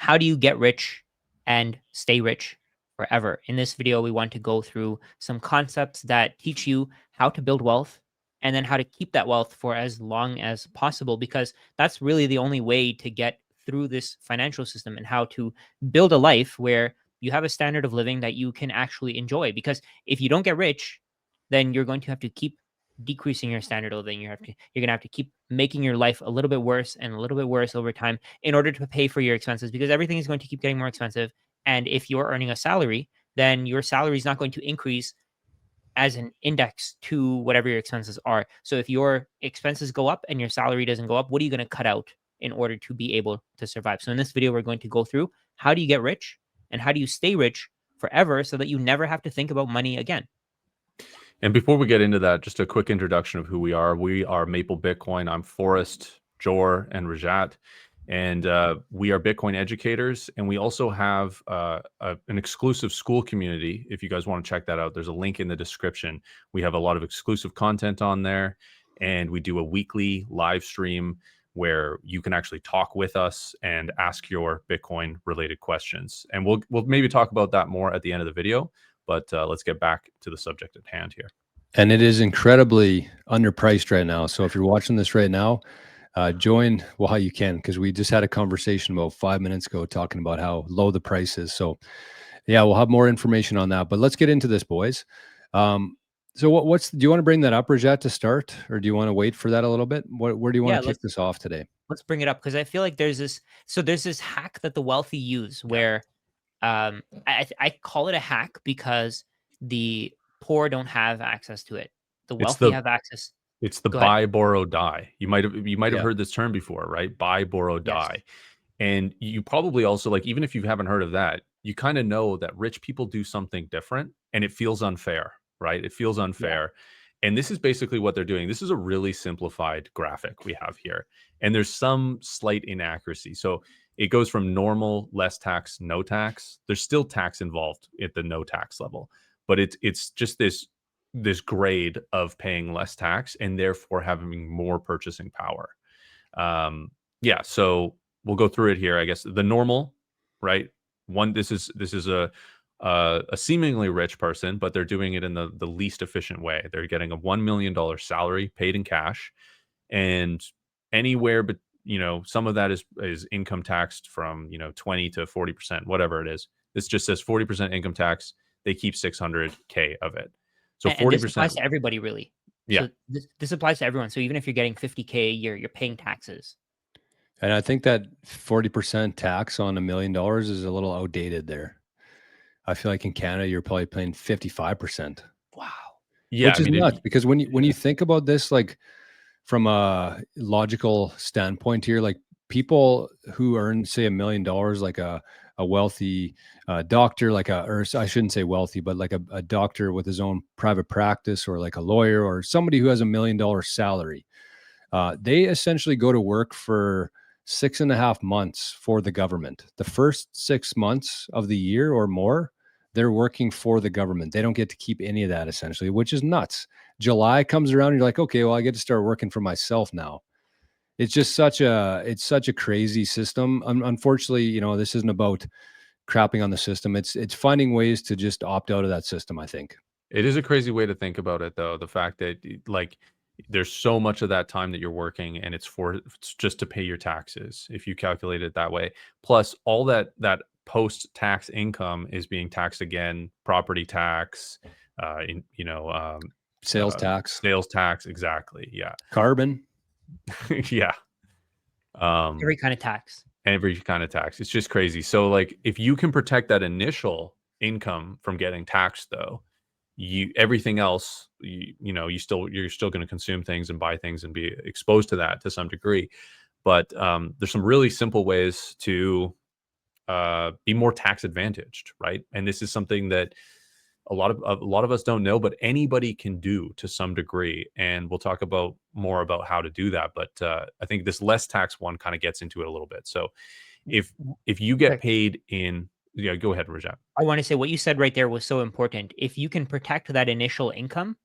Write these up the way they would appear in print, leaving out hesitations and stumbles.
how do you get rich and stay rich forever? In this video, we want to go through some concepts that teach you how to build wealth and then how to keep that wealth for as long as possible, because that's really the only way to get through this financial system, and how to build a life where you have a standard of living that you can actually enjoy. Because if you don't get rich, then you're going to have to keep decreasing your standard of living. You're gonna have to keep making your life a little bit worse and a little bit worse over time in order to pay for your expenses, because everything is going to keep getting more expensive. And if you're earning a salary, then your salary is not going to increase as an index to whatever your expenses are. So if your expenses go up and your salary doesn't go up, what are you going to cut out in order to be able to survive? So in this video, we're going to go through how do you get rich and how do you stay rich forever so that you never have to think about money again. And before we get into that, just a quick introduction of who we are. We are Maple Bitcoin. I'm Forrest, Jor, and Rajat. And we are Bitcoin educators. And we also have an exclusive school community. If you guys want to check that out, there's a link in the description. We have a lot of exclusive content on there. And we do a weekly live stream where you can actually talk with us and ask your Bitcoin related questions. And we'll maybe talk about that more at the end of the video. But let's get back to the subject at hand here. And it is incredibly underpriced right now. So if you're watching this right now, join while you can, because we just had a conversation about 5 minutes ago talking about how low the price is. So yeah, we'll have more information on that. But let's get into this, boys. So do you want to bring that up, Rajat, to start, or do you want to wait for that a little bit? Where do you want to kick this off today? Let's bring it up, because I feel like there's this hack that the wealthy use where I call it a hack because the poor don't have access to it. The wealthy have access. It's the buy, borrow, die. You might have heard this term before, right? Buy, borrow, die. And you probably also, like, even if you haven't heard of that, you kind of know that rich people do something different and it feels unfair, right? It feels unfair. Yeah. And this is basically what they're doing. This is a really simplified graphic we have here. And there's some slight inaccuracy. So it goes from normal, less tax, no tax. There's still tax involved at the no tax level, but it's just this grade of paying less tax and therefore having more purchasing power. Yeah, so we'll go through it here. I guess the normal, right? This is a seemingly rich person, but they're doing it in the least efficient way. They're getting a $1 million salary paid in cash, and anywhere but some of that is income taxed from 20 to 40%, whatever it is. This just says 40% income tax. They keep 600K of it. So 40%. This applies to everybody, really. Yeah. So this applies to everyone. So even if you're getting 50K a year, you're paying taxes. And I think that 40% tax on $1 million is a little outdated there. I feel like in Canada, you're probably paying 55%. Wow. Yeah. Which is nuts, because when you think about this, like from a logical standpoint here, like people who earn, say, $1 million, like a wealthy doctor, or I shouldn't say wealthy, but like a doctor with his own private practice, or like a lawyer, or somebody who has $1 million salary, they essentially go to work for 6.5 months for the government. The first 6 months of the year or more, they're working for the government. They don't get to keep any of that, essentially, which is nuts. July comes around and you're like, okay, well, I get to start working for myself now. It's just such a crazy system. Unfortunately, this isn't about crapping on the system. It's finding ways to just opt out of that system, I think. It is a crazy way to think about it, though. The fact that, like, there's so much of that time that you're working and it's just to pay your taxes, if you calculate it that way. Plus all that post-tax income is being taxed again, property tax, sales tax. Exactly. Yeah. Carbon. Yeah. Every kind of tax. It's just crazy. So, like, if you can protect that initial income from getting taxed, though, everything else, you're still going to consume things and buy things and be exposed to that to some degree. But there's some really simple ways to be more tax advantaged, right? And this is something that a lot of us don't know, but anybody can do to some degree. And we'll talk more about how to do that. But I think this less tax one kind of gets into it a little bit. So if you get paid in, yeah, go ahead, Rajat. I want to say what you said right there was so important. If you can protect that initial income,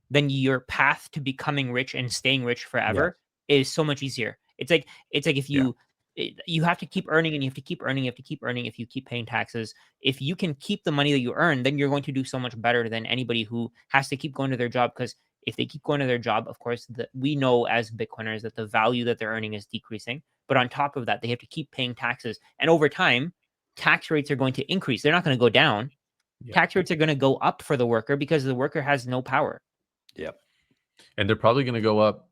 then your path to becoming rich and staying rich forever is so much easier. It's like if you You have to keep earning, and you have to keep earning, you have to keep earning if you keep paying taxes. If you can keep the money that you earn, then you're going to do so much better than anybody who has to keep going to their job. Because if they keep going to their job, of course, we know as Bitcoiners that the value that they're earning is decreasing. But on top of that, they have to keep paying taxes. And over time, tax rates are going to increase. They're not going to go down. Yeah. Tax rates are going to go up for the worker because the worker has no power. Yep. And they're probably going to go up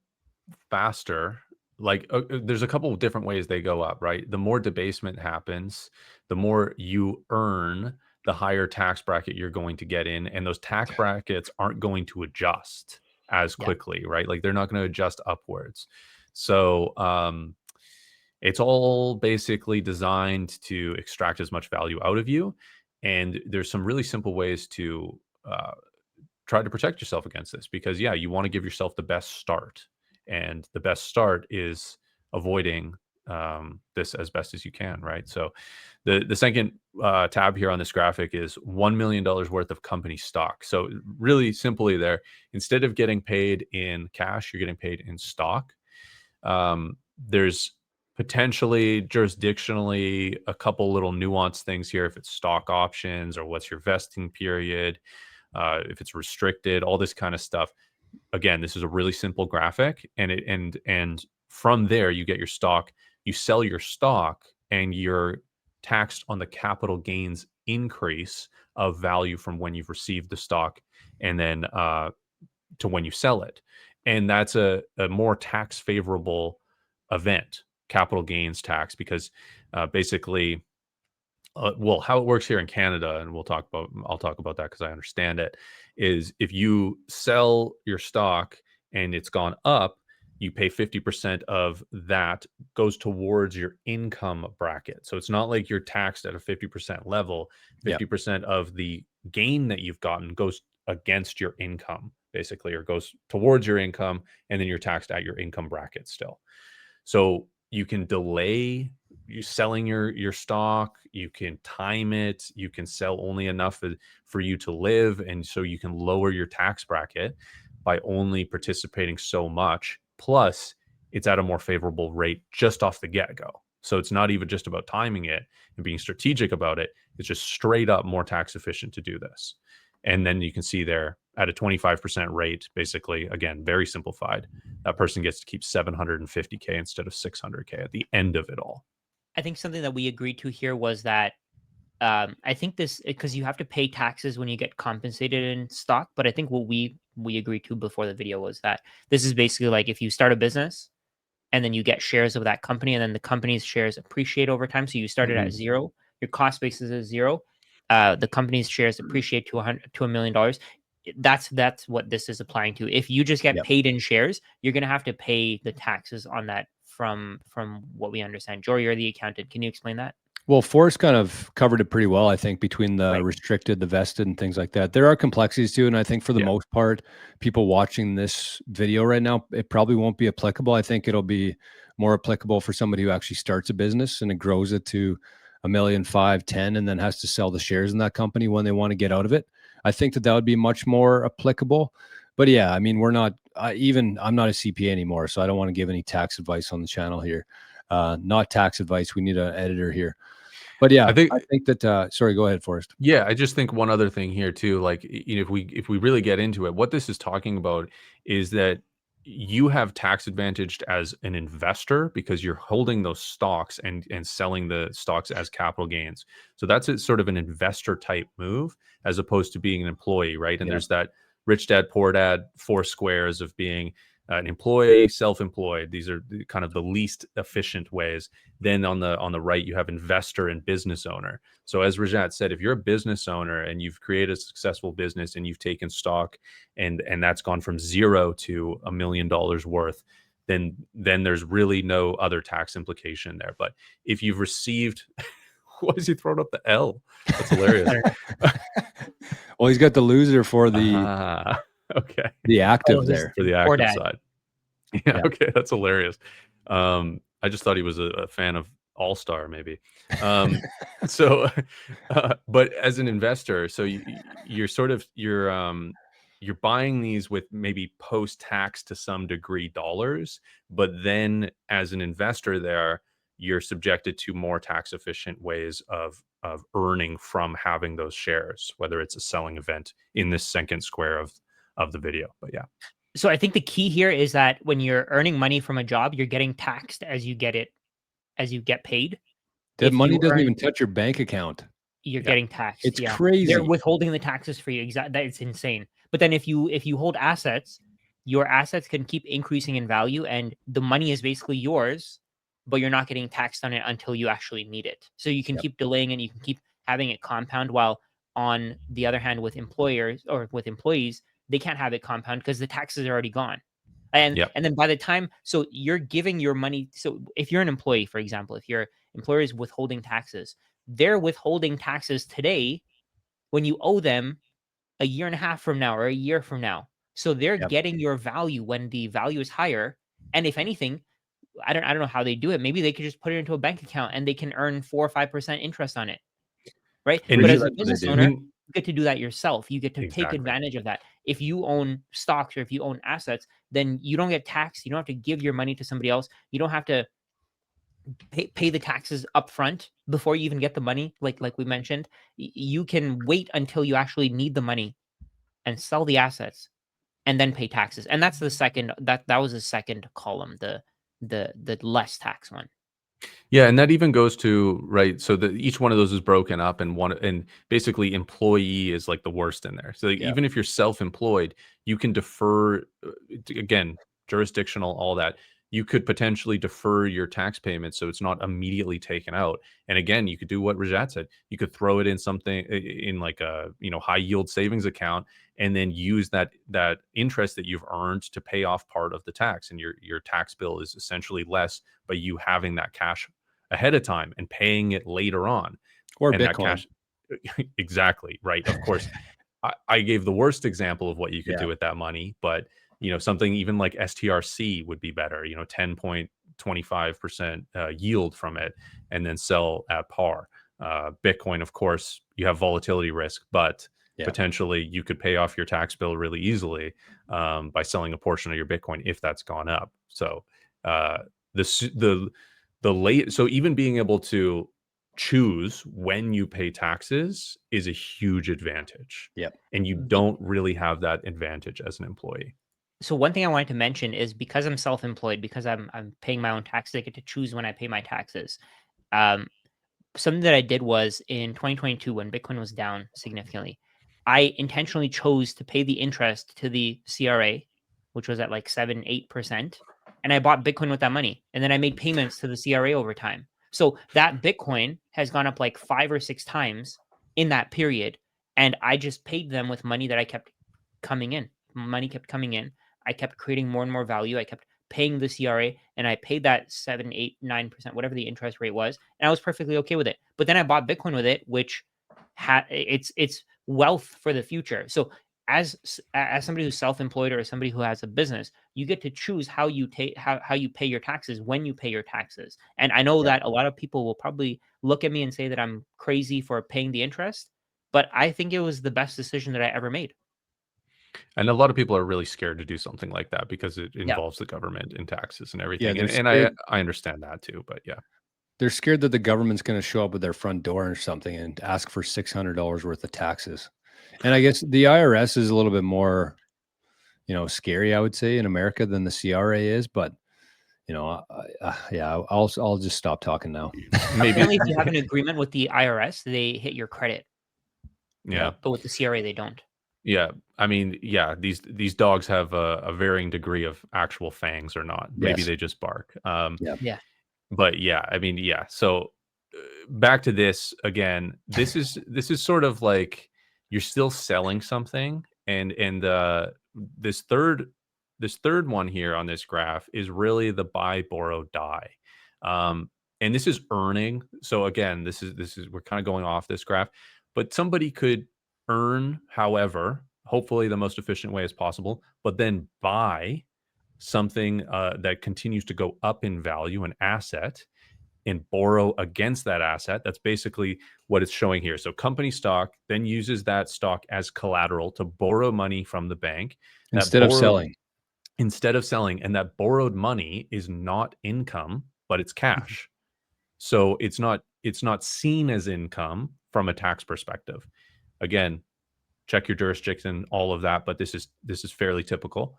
faster. Like there's a couple of different ways they go up, right? The more debasement happens, the more you earn, the higher tax bracket you're going to get in. And those tax brackets aren't going to adjust as quickly, right? Like they're not going to adjust upwards. So it's all basically designed to extract as much value out of you. And there's some really simple ways to try to protect yourself against this, because yeah, you want to give yourself the best start, and the best start is avoiding this as best as you can, right? So the second tab here on this graphic is $1 million worth of company stock. So really simply there, instead of getting paid in cash, you're getting paid in stock. There's potentially jurisdictionally a couple little nuanced things here, if it's stock options or what's your vesting period, if it's restricted, all this kind of stuff. Again, this is a really simple graphic, and from there you get your stock. You sell your stock, and you're taxed on the capital gains increase of value from when you've received the stock, and then to when you sell it. And that's a more tax favorable event, capital gains tax, because basically well, how it works here in Canada, and I'll talk about that because I understand it, is if you sell your stock and it's gone up, you pay 50% of that goes towards your income bracket. So it's not like you're taxed at a 50% level. 50% of the gain that you've gotten goes against your income, basically, or goes towards your income, and then you're taxed at your income bracket still. So you can delay you selling your stock, you can time it, you can sell only enough for you to live, and so you can lower your tax bracket by only participating so much. Plus, it's at a more favorable rate just off the get-go. So it's not even just about timing it and being strategic about it. It's just straight up more tax efficient to do this. And then you can see there at a 25% rate, basically, again, very simplified, that person gets to keep 750K instead of 600K at the end of it all. I think something that we agreed to here was that I think this, because you have to pay taxes when you get compensated in stock. But I think what we agreed to before the video was that this is basically like if you start a business and then you get shares of that company, and then the company's shares appreciate over time. So you started at zero, your cost basis is zero. The company's shares appreciate to $100 million. That's what this is applying to. If you just get paid in shares, you're going to have to pay the taxes on that. From what we understand, Jory, you're the accountant. Can you explain that? Well, Forrest kind of covered it pretty well, I think, between the restricted, the vested, and things like that. There are complexities too, and I think for the most part, people watching this video right now, it probably won't be applicable. I think it'll be more applicable for somebody who actually starts a business and it grows it to 1 million, 5, 10, and then has to sell the shares in that company when they want to get out of it. I think that would be much more applicable. But yeah, I mean, I'm not a CPA anymore, so I don't want to give any tax advice on the channel here. Not tax advice. We need an editor here. But yeah, I think that sorry, go ahead, Forrest. Yeah, I just think one other thing here too, like, you know, if we really get into it, what this is talking about is that you have tax advantaged as an investor because you're holding those stocks and selling the stocks as capital gains. So that's sort of an investor type move as opposed to being an employee, right? And there's that rich dad, poor dad, 4 squares of being an employee, self-employed. These are kind of the least efficient ways. Then on the right, you have investor and business owner. So as Rajat said, if you're a business owner and you've created a successful business and you've taken stock and that's gone from zero to $1 million worth, then there's really no other tax implication there. But if you've received, why is he throwing up the L? That's hilarious. Well, he's got the loser for the okay, the active there for the active side. Yeah, okay, that's hilarious. I just thought he was a fan of All Star, maybe. So, but as an investor, so you're sort of you're buying these with maybe post tax to some degree dollars, but then as an investor, there you're subjected to more tax efficient ways of earning from having those shares, whether it's a selling event in this second square of the video. But yeah. So I think the key here is that when you're earning money from a job, you're getting taxed as you get it, as you get paid. That If money you doesn't earn, even touch your bank account. you're Yeah. getting taxed. It's Yeah. They're crazy. withholding the taxes for you. Exactly. That it's insane. But then if you hold assets, your assets can keep increasing in value and the money is basically yours, but you're not getting taxed on it until you actually need it. So you can Yep. keep delaying and you can keep having it compound, while on the other hand with employers or with employees, they can't have it compound because the taxes are already gone. Yep. And then by the time, so you're giving your money. So if you're an employee, for example, if your employer is withholding taxes, they're withholding taxes today when you owe them a year and a half from now or a year from now. So they're Yep. getting your value when the value is higher. And if anything, I don't know how they do it. Maybe they could just put it into a bank account and they can earn 4 or 5% interest on it. Right. And But Pretty as sure a that's what they business do. I owner, mean, you get to do that yourself. You get to take exactly. advantage of that. If you own stocks or if you own assets, then you don't get taxed. You don't have to give your money to somebody else. You don't have to pay the taxes up front before you even get the money. Like we mentioned, you can wait until you actually need the money and sell the assets and then pay taxes. And that's the second, that was the second column, the less tax one. Yeah, and that even goes to, right, so that each one of those is broken up, and one, and basically employee is like the worst in there. So like, Yeah. even if you're self-employed, you can defer, again, jurisdictional, all that. You could potentially defer your tax payments so it's not immediately taken out. And again, you could do what Rajat said. You could throw it in something, in like a, high yield savings account, and then use that interest that you've earned to pay off part of the tax, and your tax bill is essentially less by you having that cash ahead of time and paying it later on. Or And that Bitcoin. cash, exactly right. Of course, I gave the worst example of what you could Yeah. do with that money, but something even like STRC would be better. 10.25% yield from it, and then sell at par. Bitcoin, of course, you have volatility risk, but Yeah. potentially you could pay off your tax bill really easily by selling a portion of your Bitcoin if that's gone up. So the late, so even being able to choose when you pay taxes is a huge advantage. Yep. And you The- don't really have that advantage as an employee. So one thing I wanted to mention is because I'm self-employed, because I'm paying my own taxes, I get to choose when I pay my taxes. Um, Something that I did was in 2022 when Bitcoin was down significantly, I intentionally chose to pay the interest to the CRA, which was at like 7-8%, and I bought Bitcoin with that money, and then I made payments to the CRA over time. So that Bitcoin has gone up like 5 or 6 times in that period, and I just paid them with money that I kept coming in. Money kept coming in. I kept creating more and more value. I kept paying the CRA, and I paid that 7, 8, 9%, whatever the interest rate was, and I was perfectly okay with it. But then I bought Bitcoin with it, which had it's wealth for the future. So as somebody who's self-employed or somebody who has a business, you get to choose how you take how you pay your taxes when you pay your taxes. And I know Yeah. that a lot of people will probably look at me and say that I'm crazy for paying the interest, but I think it was the best decision that I ever made. And a lot of people are really scared to do something like that because it Yeah. involves the government and taxes and Yeah. everything. They're And I scared. I understand that too, but yeah. They're scared that the government's going to show up at their front door or something and ask for $600 worth of taxes. And I guess the IRS is a little bit more, scary, I would say, in America than the CRA is. But yeah, I'll just stop talking now. Maybe Apparently, if you have an agreement with the IRS, they hit your credit, Yeah. yeah. but with the CRA, they don't. Yeah. I mean, yeah, these dogs have a varying degree of actual fangs or not. Maybe Yes. they just bark. Yeah. Yeah. But yeah, I mean, yeah. So back to this again. This is sort of like you're still selling something, and this third this third one here on this graph is really the buy, borrow, die. Um, and this is earning. So again, this is we're kind of going off this graph, but somebody could earn, however, hopefully the most efficient way as possible, but then buy something that continues to go up in value, an asset, and borrow against that asset. That's basically what it's showing here. So company stock then uses that stock as collateral to borrow money from the bank. That Instead of borrowed selling. instead of selling, and that borrowed money is not income, but it's cash. So it's not seen as income from a tax perspective. Again, check your jurisdiction, all of that, but this is fairly typical.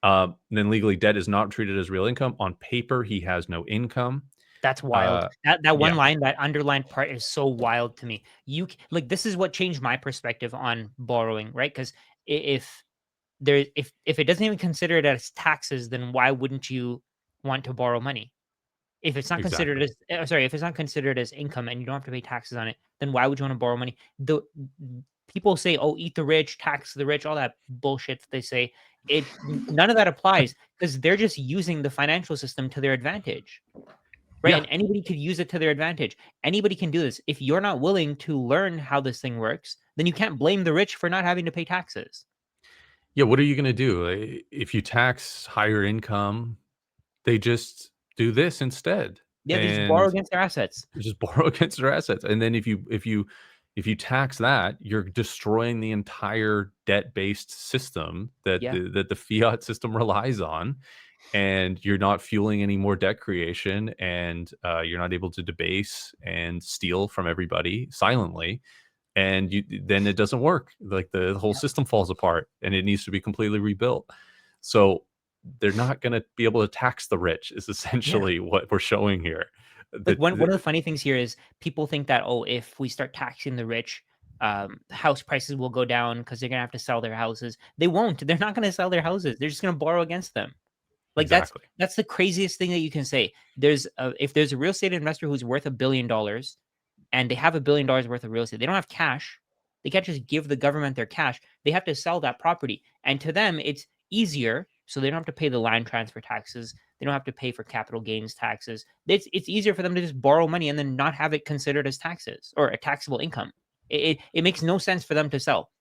Then legally, debt is not treated as real income. On paper, he has no income. That's wild. That one Yeah, line, that underlined part is so wild to me. Like, this is what changed my perspective on borrowing, right? Because if if it doesn't even consider it as taxes, then why wouldn't you want to borrow money? If it's not considered exactly. as sorry, if it's not considered as income and you don't have to pay taxes on it, then why would you want to borrow money? The people say, "Oh, eat the rich, tax the rich," all that bullshit that they say. None of that applies because they're just using the financial system to their advantage, right? Yeah, And anybody could use it to their advantage. Anybody can do this. If you're not willing to learn how this thing works, then you can't blame the rich for not having to pay taxes. yeah. What are you going to do if you tax higher income? They just do this instead, Yeah, they just borrow and against their assets. just borrow against their assets. And then if you tax that, you're destroying the entire debt-based system that Yeah. the fiat system relies on, and you're not fueling any more debt creation, and you're not able to debase and steal from everybody silently, and then it doesn't work. Like the whole system falls apart, and it needs to be completely rebuilt. So they're not going to be able to tax the rich. Is Yeah. essentially what we're showing here. Like, That one of the funny things here is people think that, oh, if we start taxing the rich, house prices will go down because they're gonna have to sell their houses. They won't. They're not gonna sell their houses. They're just gonna borrow against them. Like, exactly. that's the craziest thing that you can say. If there's a real estate investor who's worth $1 billion and they have $1 billion worth of real estate, they don't have cash. They can't just give the government their cash. They have to sell that property. And to them, it's easier. So they don't have to pay the land transfer taxes. They don't have to pay for capital gains taxes. It's easier for them to just borrow money and then not have it considered as taxes or a taxable income. It makes no sense for them to sell.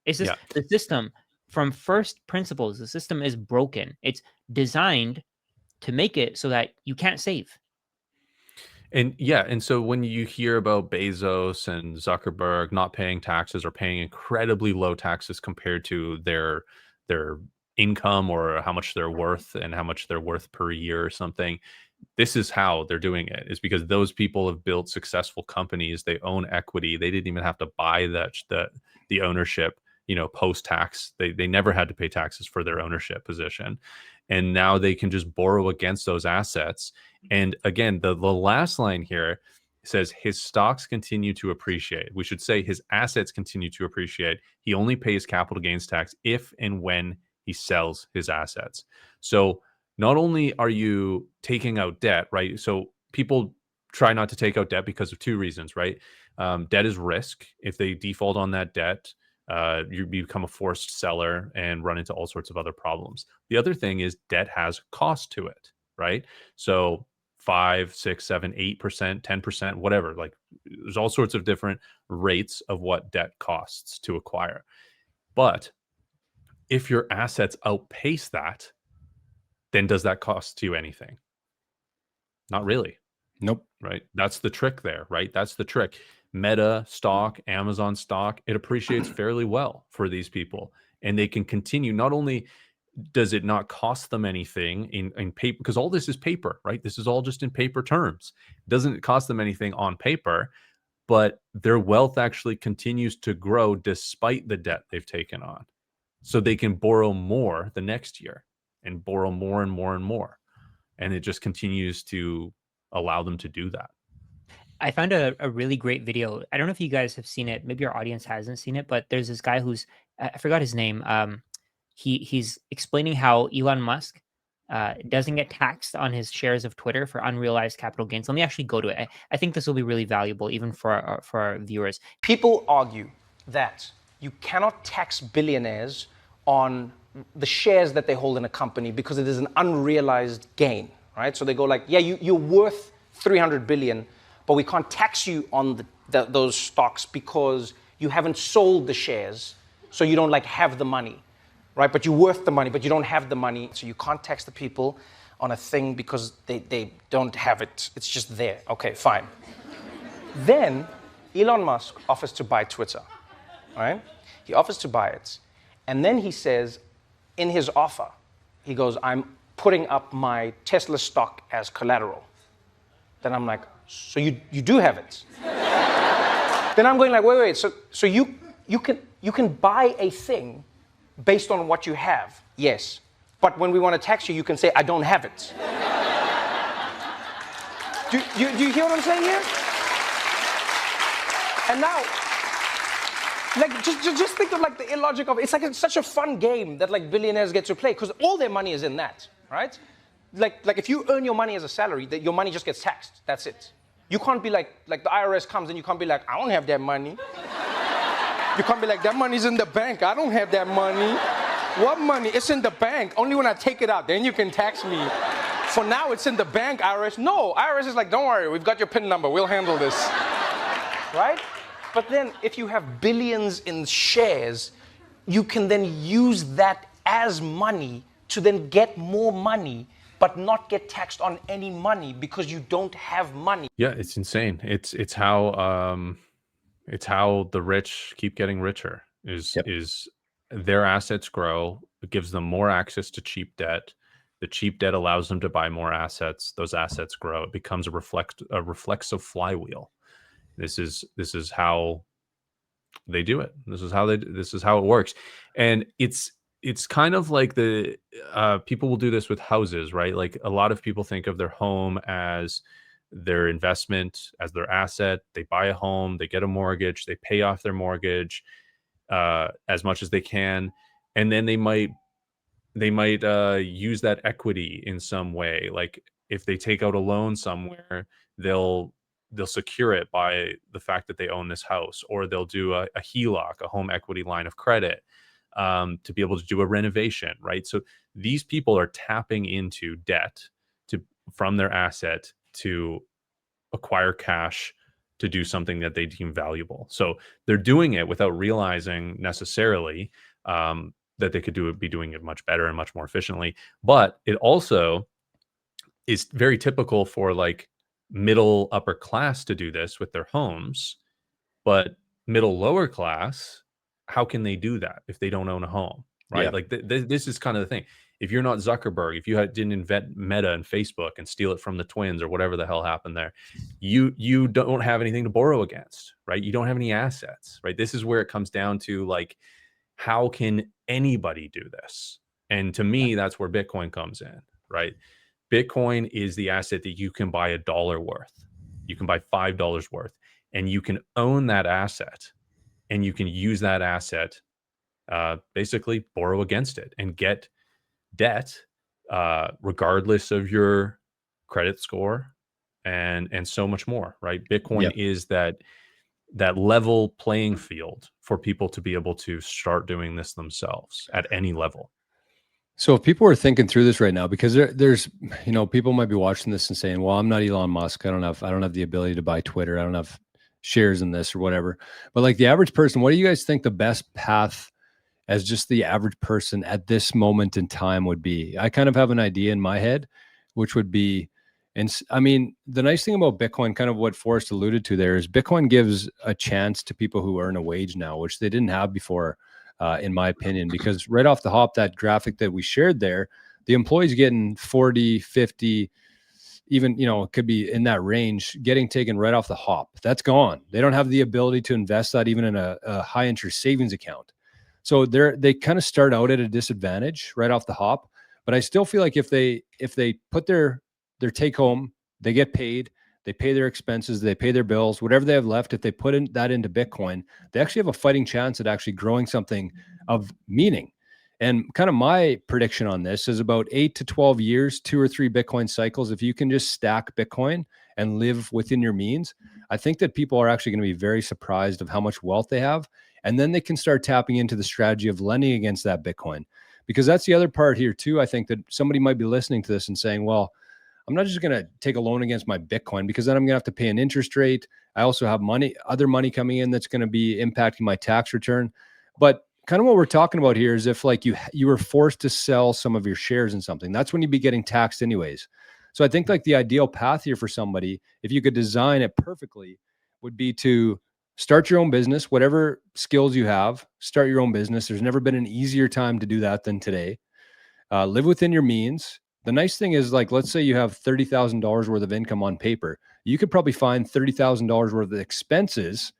It's just Yeah. the system from first principles. The system is broken. It's designed to make it so that you can't save. And yeah, and so when you hear about Bezos and Zuckerberg not paying taxes or paying incredibly low taxes compared to their income or how much they're worth and how much they're worth per year or something, this is how they're doing it. Is because those people have built successful companies, they own equity, they didn't even have to buy the ownership, post tax. They never had to pay taxes for their ownership position. And now they can just borrow against those assets. And again, the last line here says his stocks continue to appreciate. We should say his assets continue to appreciate. He only pays capital gains tax if and when he sells his assets. So not only are you taking out debt, right? So people try not to take out debt because of two reasons, right? Debt is risk. If they default on that debt, you become a forced seller and run into all sorts of other problems. The other thing is debt has cost to it, right? So 5, 6, 7, 8%, 10%, whatever. Like there's all sorts of different rates of what debt costs to acquire. But if your assets outpace that, then does that cost you anything? Not really. Nope. Right? That's the trick there, right? That's the trick. Meta stock, Amazon stock, it appreciates fairly well for these people. And they can continue. Not only does it not cost them anything in paper, because all this is paper, right? This is all just in paper terms. It doesn't cost them anything on paper, but their wealth actually continues to grow despite the debt they've taken on. So they can borrow more the next year and borrow more and more and more. And it just continues to allow them to do that. I found a really great video. I don't know if you guys have seen it. Maybe our audience hasn't seen it, but there's this guy who's I forgot his name. He's explaining how Elon Musk doesn't get taxed on his shares of Twitter for unrealized capital gains. Let me actually go to it. I think this will be really valuable even for our viewers. People argue that you cannot tax billionaires on the shares that they hold in a company because it is an unrealized gain, right? So they go like, yeah, you're worth 300 billion, but we can't tax you on those stocks because you haven't sold the shares, so you don't like have the money, right? But you're worth the money, but you don't have the money, so you can't tax the people on a thing because they don't have it. It's just there. Okay, fine. Then Elon Musk offers to buy Twitter, right? He offers to buy it, and then he says, in his offer, he goes, I'm putting up my Tesla stock as collateral. Then I'm like, so you do have it. Then I'm going like, wait. So you can buy a thing based on what you have, yes. But when we want to tax you, you can say, I don't have it. Do you hear what I'm saying here? And now, like, just think of like the illogic of it. It's like it's such a fun game that like billionaires get to play because all their money is in that, right? Like if you earn your money as a salary, your money just gets taxed. That's it. You can't be like the IRS comes and you can't be like, I don't have that money. You can't be like, that money's in the bank. I don't have that money. What money? It's in the bank. Only when I take it out, then you can tax me. For now, it's in the bank, IRS. No, IRS is like, don't worry, we've got your PIN number. We'll handle this. Right? But then if you have billions in shares, you can then use that as money to then get more money, but not get taxed on any money because you don't have money. Yeah, it's insane. It's how the rich keep getting richer. Is their assets grow, it gives them more access to cheap debt. The cheap debt allows them to buy more assets. Those assets grow. It becomes a reflexive flywheel. This is how they do it. This is how it works. And it's kind of like the people will do this with houses, right? Like a lot of people think of their home as their investment, as their asset. They buy a home, they get a mortgage, they pay off their mortgage as much as they can, and then they might use that equity in some way. Like if they take out a loan somewhere, they'll secure it by the fact that they own this house, or they'll do a HELOC, a home equity line of credit, to be able to do a renovation, right? So these people are tapping into debt from their asset to acquire cash to do something that they deem valuable. So they're doing it without realizing necessarily that they could be doing it much better and much more efficiently. But it also is very typical for like middle upper class to do this with their homes, but middle lower class, how can they do that if they don't own a home, right? Yeah. Like this is kind of the thing. If you're not Zuckerberg, if you didn't invent Meta and Facebook and steal it from the twins or whatever the hell happened there, you don't have anything to borrow against, right? You don't have any assets, right? This is where it comes down to like, how can anybody do this? And to me, that's where Bitcoin comes in, right? Bitcoin is the asset that you can buy $1 worth. You can buy $5 worth, and you can own that asset, and you can use that asset, basically borrow against it and get debt, regardless of your credit score, and so much more, right? Bitcoin is that level playing field for people to be able to start doing this themselves at any level. So if people are thinking through this right now, because there's, people might be watching this and saying, well, I'm not Elon Musk. I don't have the ability to buy Twitter. I don't have shares in this or whatever. But like the average person, what do you guys think the best path as just the average person at this moment in time would be? I kind of have an idea in my head, which would be, and I mean, the nice thing about Bitcoin, kind of what Forrest alluded to there, is Bitcoin gives a chance to people who earn a wage now, which they didn't have before, in my opinion, because right off the hop, that graphic that we shared there, the employees getting 40, 50, even, it could be in that range, getting taken right off the hop. That's gone. They don't have the ability to invest that even in a high interest savings account. So they kind of start out at a disadvantage right off the hop. But I still feel like if they put their take home, they get paid, they pay their expenses, they pay their bills, whatever they have left, if they put that into Bitcoin, they actually have a fighting chance at actually growing something of meaning. And kind of my prediction on this is about 8 to 12 years, 2 or 3 Bitcoin cycles. If you can just stack Bitcoin and live within your means, I think that people are actually going to be very surprised of how much wealth they have. And then they can start tapping into the strategy of lending against that Bitcoin. Because that's the other part here too. I think that somebody might be listening to this and saying, well, I'm not just going to take a loan against my Bitcoin because then I'm going to have to pay an interest rate. I also have other money coming in that's going to be impacting my tax return. But kind of what we're talking about here is if like you were forced to sell some of your shares in something, that's when you'd be getting taxed anyways. So I think like the ideal path here for somebody, if you could design it perfectly, would be to start your own business, whatever skills you have, start your own business. There's never been an easier time to do that than today. Live within your means. The nice thing is, like, let's say you have $30,000 worth of income on paper. You could probably find $30,000 worth of expenses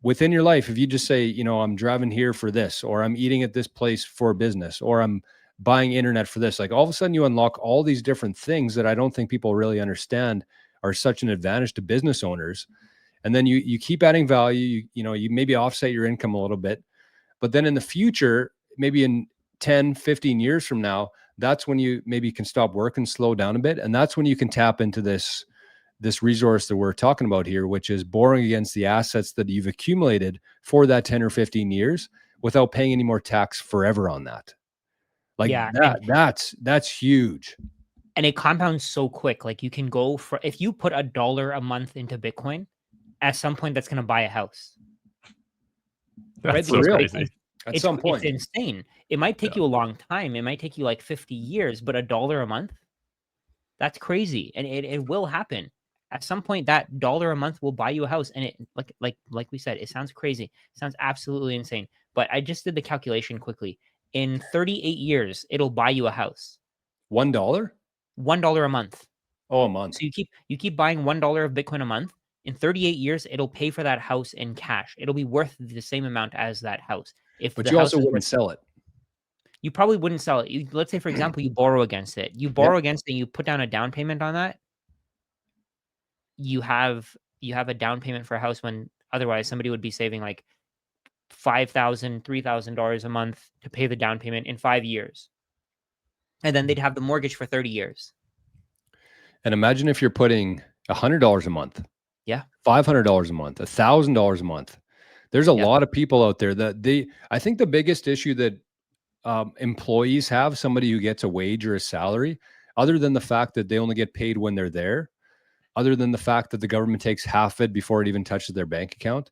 within your life. If you just say, you know, I'm driving here for this, or I'm eating at this place for business, or I'm buying internet for this, like all of a sudden you unlock all these different things that I don't think people really understand are such an advantage to business owners. And then you keep adding value, you know, you maybe offset your income a little bit, but then in the future, maybe in 10, 15 years from now, that's when you maybe can stop work and slow down a bit. And that's when you can tap into this resource that we're talking about here, which is borrowing against the assets that you've accumulated for that 10 or 15 years without paying any more tax forever on that. Like Yeah, that's huge. and it compounds so quick. Like you can go for, if you put $1 a month into Bitcoin, at some point that's going to buy a house. That's Right, so real. crazy. At some point. It's insane. It might take you a long time. It might take you like 50 years, but $1 a month, that's crazy. And it will happen. At some point, that $1 a month will buy you a house. And it, like we said, it sounds crazy. It sounds absolutely insane. But I just did the calculation quickly. In 38 years, it'll buy you a house. $1? $1 a month. Oh, a month. So you keep buying $1 of Bitcoin a month. In 38 years, it'll pay for that house in cash. It'll be worth the same amount as that house. But you also wouldn't sell it. You probably wouldn't sell it. Let's say, for example, you borrow against it. You borrow against it, you put down a down payment on that. You have a down payment for a house when otherwise somebody would be saving like $5,000, $3,000 a month to pay the down payment in 5 years. And then they'd have the mortgage for 30 years. And imagine if you're putting $100 a month. Yeah. $500 a month, $1,000 a month. There's a lot of people out there that I think the biggest issue that employees have, somebody who gets a wage or a salary, other than the fact that they only get paid when they're there, other than the fact that the government takes half of it before it even touches their bank account.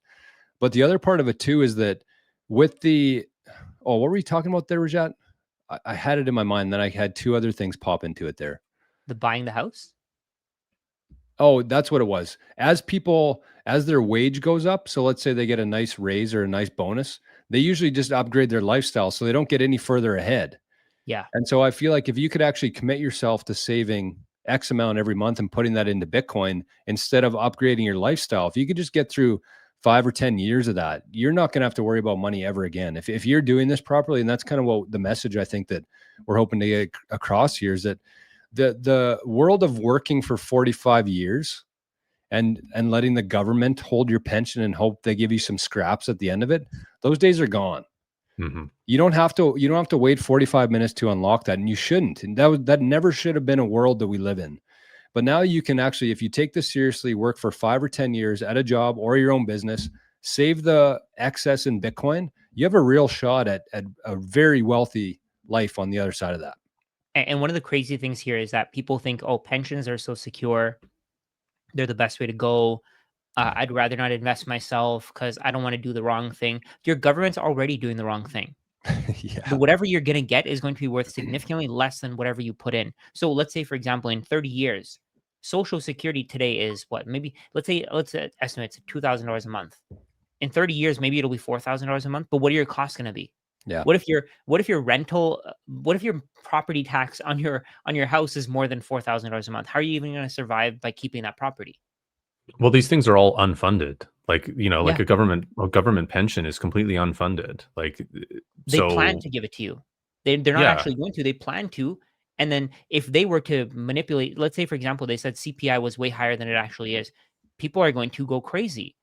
But the other part of it too is that with the, what were we talking about there, Rajat? I had it in my mind, then I had two other things pop into it there. The buying the house? Oh, that's what it was. As their wage goes up, so let's say they get a nice raise or a nice bonus, they usually just upgrade their lifestyle so they don't get any further ahead. Yeah. And so I feel like if you could actually commit yourself to saving X amount every month and putting that into Bitcoin instead of upgrading your lifestyle, if you could just get through 5 or 10 years of that, you're not going to have to worry about money ever again. If you're doing this properly, and that's kind of what the message I think that we're hoping to get across here is that the world of working for 45 years and letting the government hold your pension and hope they give you some scraps at the end of it, those days are gone. Mm-hmm. You don't have to wait 45 minutes to unlock that, and you shouldn't. And that never should have been a world that we live in. But now you can actually, if you take this seriously, work for 5 or 10 years at a job or your own business, save the excess in Bitcoin, you have a real shot at a very wealthy life on the other side of that. And one of the crazy things here is that people think, oh, pensions are so secure. They're the best way to go. I'd rather not invest myself because I don't want to do the wrong thing. Your government's already doing the wrong thing. Yeah. But whatever you're going to get is going to be worth significantly less than whatever you put in. So let's say, for example, in 30 years, Social Security today is what? Maybe let's estimate it's $2,000 a month. In 30 years, maybe it'll be $4,000 a month. But what are your costs going to be? Yeah. What if your rental, what if your property tax on your house is more than $4,000 a month? How are you even going to survive by keeping that property? Well, these things are all unfunded. Like, like a government pension is completely unfunded. Like they plan to give it to you. They're not actually going to. They plan to. And then if they were to manipulate, let's say, for example, they said CPI was way higher than it actually is, people are going to go crazy.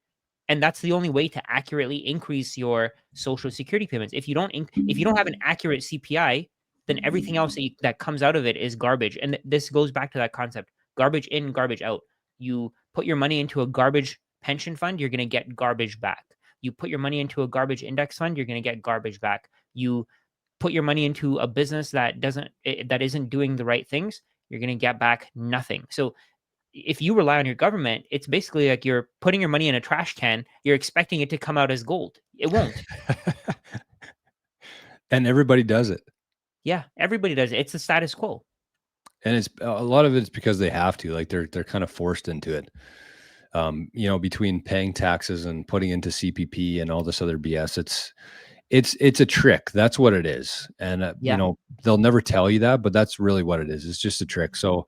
And that's the only way to accurately increase your Social Security payments. If you don't have an accurate CPI, then everything else that comes out of it is garbage. And this goes back to that concept: garbage in, garbage out. You put your money into a garbage pension fund, you're going to get garbage back. You put your money into a garbage index fund, you're going to get garbage back. You put your money into a business that isn't doing the right things, you're going to get back nothing. So if you rely on your government, it's basically like you're putting your money in a trash can. You're expecting it to come out as gold. It won't. And everybody does it. Yeah, everybody does it. It's the status quo. And it's a lot of it's because they have to, like they're kind of forced into it. Between paying taxes and putting into CPP and all this other BS, it's a trick. That's what it is. And Yeah. they'll never tell you that, but that's really what it is. It's just a trick. So,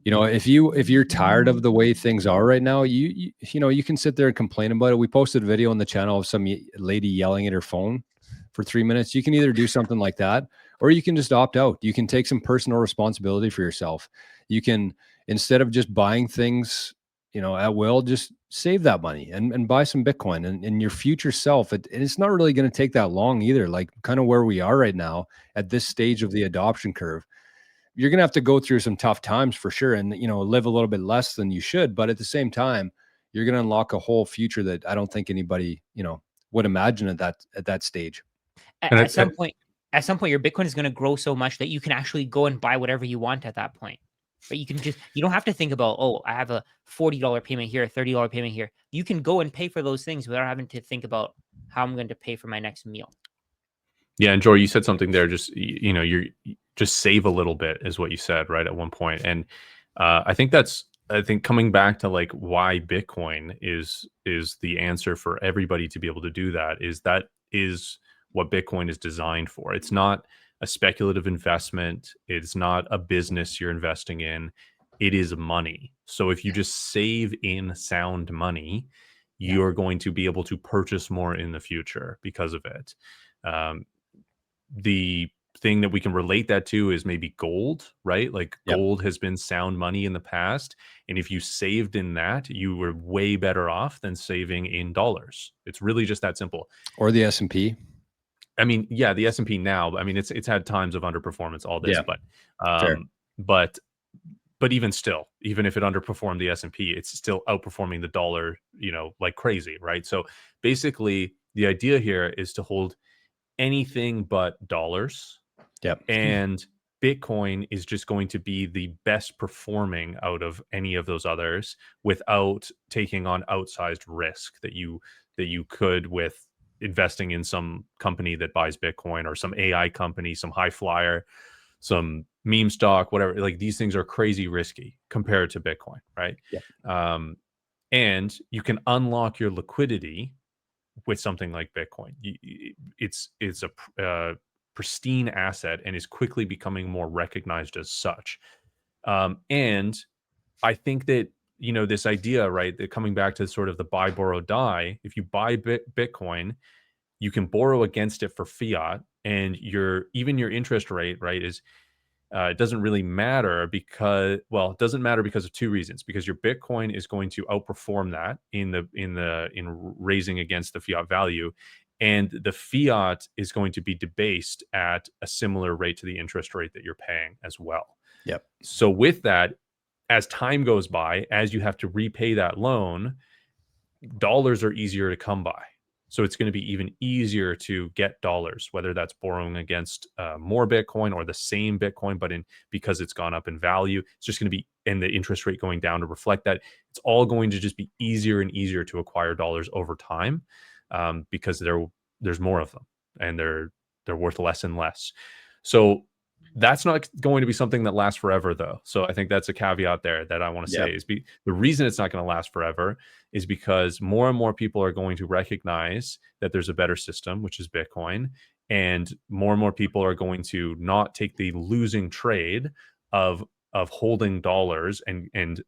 if you're tired of the way things are right now, you can sit there and complain about it. We posted a video on the channel of some lady yelling at her phone for 3 minutes. You can either do something like that, or you can just opt out. You can take some personal responsibility for yourself. You can, instead of just buying things, at will, just save that money and buy some Bitcoin and your future self. It's not really going to take that long either. Like kind of where we are right now at this stage of the adoption curve, you're going to have to go through some tough times for sure. And, live a little bit less than you should, but at the same time, you're going to unlock a whole future that I don't think anybody, would imagine at that stage. At, at some point, your Bitcoin is going to grow so much that you can actually go and buy whatever you want at that point. But you don't have to think about, oh, I have a $40 payment here, a $30 payment here. You can go and pay for those things without having to think about how I'm going to pay for my next meal. Yeah, and Jory, you said something there. Just you're just save a little bit is what you said right at one point, and I think coming back to like why Bitcoin is the answer for everybody to be able to do that is what Bitcoin is designed for. It's not a speculative investment. It's not a business you're investing in. It is money. So if you just save in sound money, you're going to be able to purchase more in the future because of it. The thing that we can relate that to is maybe gold, right? Like gold has been sound money in the past. And if you saved in that, you were way better off than saving in dollars. It's really just that simple. Or the S&P. I mean, yeah, the S&P now, I mean, it's had times of underperformance, all this, but even still, even if it underperformed the S&P, it's still outperforming the dollar, like crazy, right? So basically the idea here is to hold anything but dollars. And Bitcoin is just going to be the best performing out of any of those others without taking on outsized risk that you could with investing in some company that buys Bitcoin or some AI company, some high flyer, some meme stock, whatever. Like these things are crazy risky compared to Bitcoin, right? And you can unlock your liquidity with something like Bitcoin. It's a pristine asset and is quickly becoming more recognized as such. And I think that, this idea, right, that coming back to sort of the buy, borrow, die, if you buy Bitcoin, you can borrow against it for fiat, and your interest rate, right, is it doesn't really matter because, well, it doesn't matter because of two reasons. Because your Bitcoin is going to outperform that in raising against the fiat value, and the fiat is going to be debased at a similar rate to the interest rate that you're paying as well. So with that, as time goes by, as you have to repay that loan, dollars are easier to come by. So it's going to be even easier to get dollars, whether that's borrowing against more Bitcoin or the same Bitcoin, but because it's gone up in value, it's just going to be, and the interest rate going down to reflect that. It's all going to just be easier and easier to acquire dollars over time, because there's more of them, and they're worth less and less. So that's not going to be something that lasts forever, though. So I think that's a caveat there that I want to say is the reason it's not going to last forever is because more and more people are going to recognize that there's a better system, which is Bitcoin, and more people are going to not take the losing trade of holding dollars and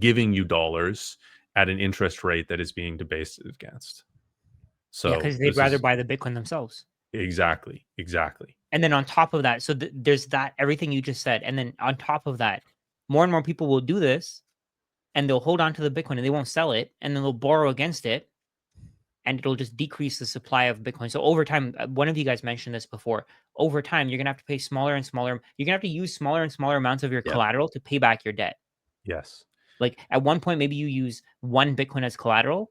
giving you dollars at an interest rate that is being debased against. So because they'd rather buy the Bitcoin themselves. Exactly. And then on top of that, so there's that, everything you just said. And then on top of that, more and more people will do this, and they'll hold on to the Bitcoin and they won't sell it. And then they'll borrow against it, and it'll just decrease the supply of Bitcoin. So over time, one of you guys mentioned this before, over time, you're going to have to pay smaller and smaller. You're going to have to use smaller and smaller amounts of your collateral to pay back your debt. Yes. Like at one point, maybe you use 1 Bitcoin as collateral.